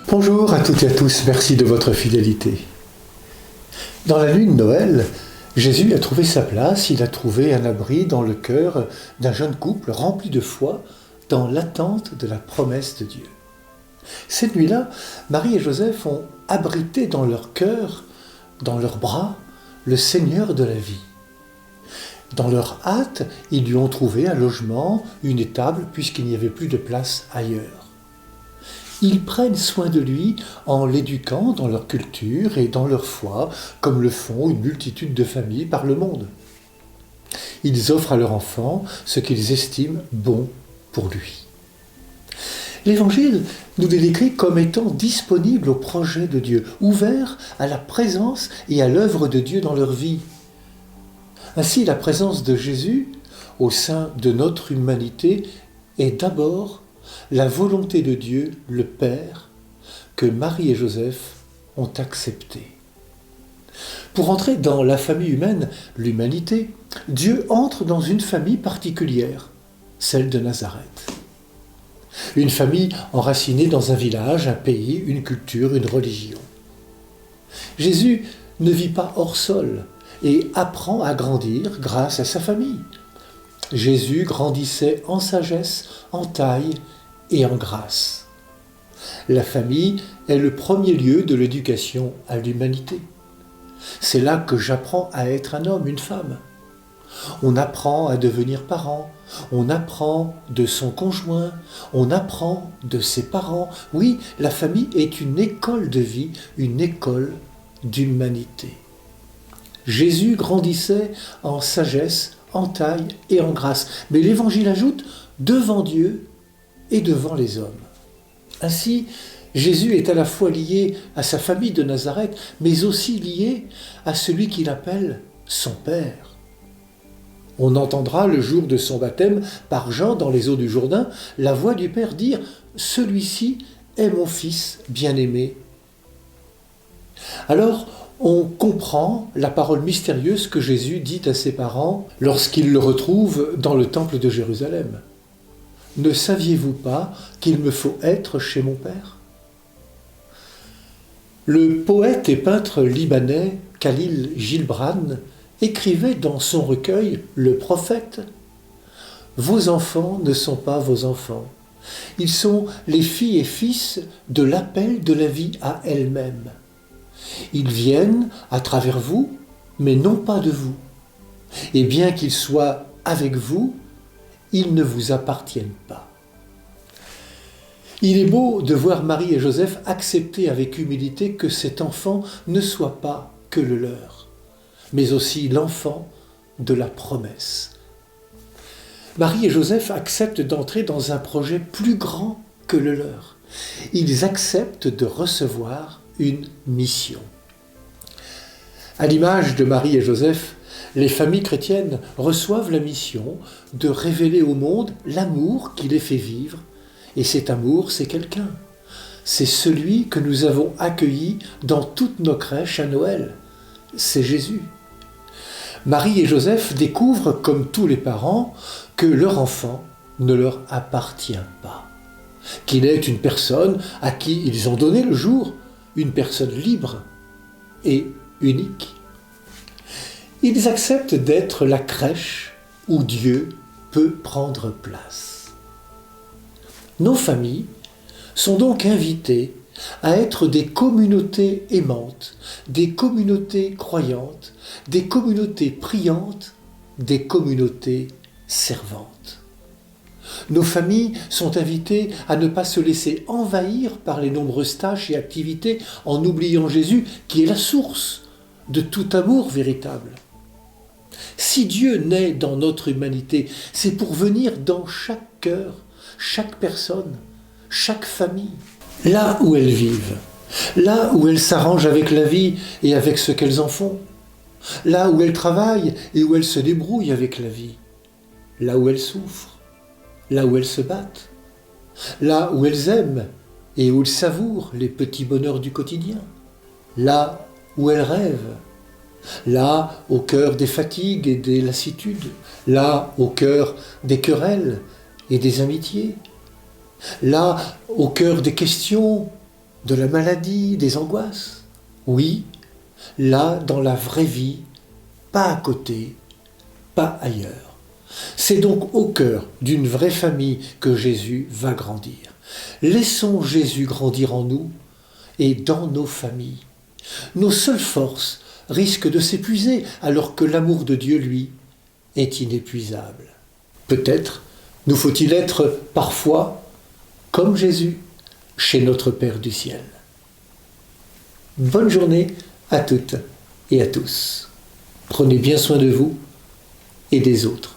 Bonjour à toutes et à tous, merci de votre fidélité. Dans la nuit de Noël, Jésus a trouvé sa place, il a trouvé un abri dans le cœur d'un jeune couple rempli de foi dans l'attente de la promesse de Dieu. Cette nuit-là, Marie et Joseph ont abrité dans leur cœur, dans leurs bras, le Seigneur de la vie. Dans leur hâte, ils lui ont trouvé un logement, une étable, puisqu'il n'y avait plus de place ailleurs. Ils prennent soin de lui en l'éduquant dans leur culture et dans leur foi, comme le font une multitude de familles par le monde. Ils offrent à leur enfant ce qu'ils estiment bon pour lui. L'Évangile nous les décrit comme étant disponibles au projet de Dieu, ouverts à la présence et à l'œuvre de Dieu dans leur vie. Ainsi, la présence de Jésus au sein de notre humanité est d'abord la volonté de Dieu, le Père, que Marie et Joseph ont acceptée. Pour entrer dans la famille humaine, l'humanité, Dieu entre dans une famille particulière, celle de Nazareth. Une famille enracinée dans un village, un pays, une culture, une religion. Jésus ne vit pas hors sol et apprend à grandir grâce à sa famille. Jésus grandissait en sagesse, en taille et en grâce. La famille est le premier lieu de l'éducation à l'humanité. C'est là que j'apprends à être un homme, une femme. On apprend à devenir parent, on apprend de son conjoint, on apprend de ses parents. Oui, la famille est une école de vie, une école d'humanité. Jésus grandissait en sagesse, en taille et en grâce. Mais l'Évangile ajoute devant Dieu et devant les hommes. Ainsi, Jésus est à la fois lié à sa famille de Nazareth, mais aussi lié à celui qu'il appelle son Père. On entendra le jour de son baptême par Jean dans les eaux du Jourdain la voix du Père dire « Celui-ci est mon Fils bien-aimé ». Alors, on comprend la parole mystérieuse que Jésus dit à ses parents lorsqu'il le retrouve dans le temple de Jérusalem. « Ne saviez-vous pas qu'il me faut être chez mon Père ?» Le poète et peintre libanais Khalil Gibran écrivait dans son recueil « Le prophète » « Vos enfants ne sont pas vos enfants. Ils sont les filles et fils de l'appel de la vie à elle-même. Ils viennent à travers vous, mais non pas de vous. Et bien qu'ils soient avec vous, ils ne vous appartiennent pas. » Il est beau de voir Marie et Joseph accepter avec humilité que cet enfant ne soit pas que le leur, mais aussi l'enfant de la promesse. Marie et Joseph acceptent d'entrer dans un projet plus grand que le leur. Ils acceptent de recevoir une mission. À l'image de Marie et Joseph, les familles chrétiennes reçoivent la mission de révéler au monde l'amour qui les fait vivre. Et cet amour, c'est quelqu'un. C'est celui que nous avons accueilli dans toutes nos crèches à Noël. C'est Jésus. Marie et Joseph découvrent, comme tous les parents, que leur enfant ne leur appartient pas. Qu'il est une personne à qui ils ont donné le jour, une personne libre et unique. Ils acceptent d'être la crèche où Dieu peut prendre place. Nos familles sont donc invitées à être des communautés aimantes, des communautés croyantes, des communautés priantes, des communautés servantes. Nos familles sont invitées à ne pas se laisser envahir par les nombreuses tâches et activités en oubliant Jésus qui est la source de tout amour véritable. Si Dieu naît dans notre humanité, c'est pour venir dans chaque cœur, chaque personne, chaque famille, là où elles vivent, là où elles s'arrangent avec la vie et avec ce qu'elles en font, là où elles travaillent et où elles se débrouillent avec la vie, là où elles souffrent, là où elles se battent, là où elles aiment et où elles savourent les petits bonheurs du quotidien, là où elles rêvent, là au cœur des fatigues et des lassitudes, là au cœur des querelles et des amitiés, là au cœur des questions de la maladie, des angoisses. Oui, là, dans la vraie vie, pas à côté, pas ailleurs. C'est donc au cœur d'une vraie famille que Jésus va grandir. Laissons Jésus grandir en nous et dans nos familles. Nos seules forces risquent de s'épuiser alors que l'amour de Dieu, lui, est inépuisable. Peut-être nous faut-il être parfois comme Jésus chez notre Père du ciel. Bonne journée à toutes et à tous. Prenez bien soin de vous et des autres.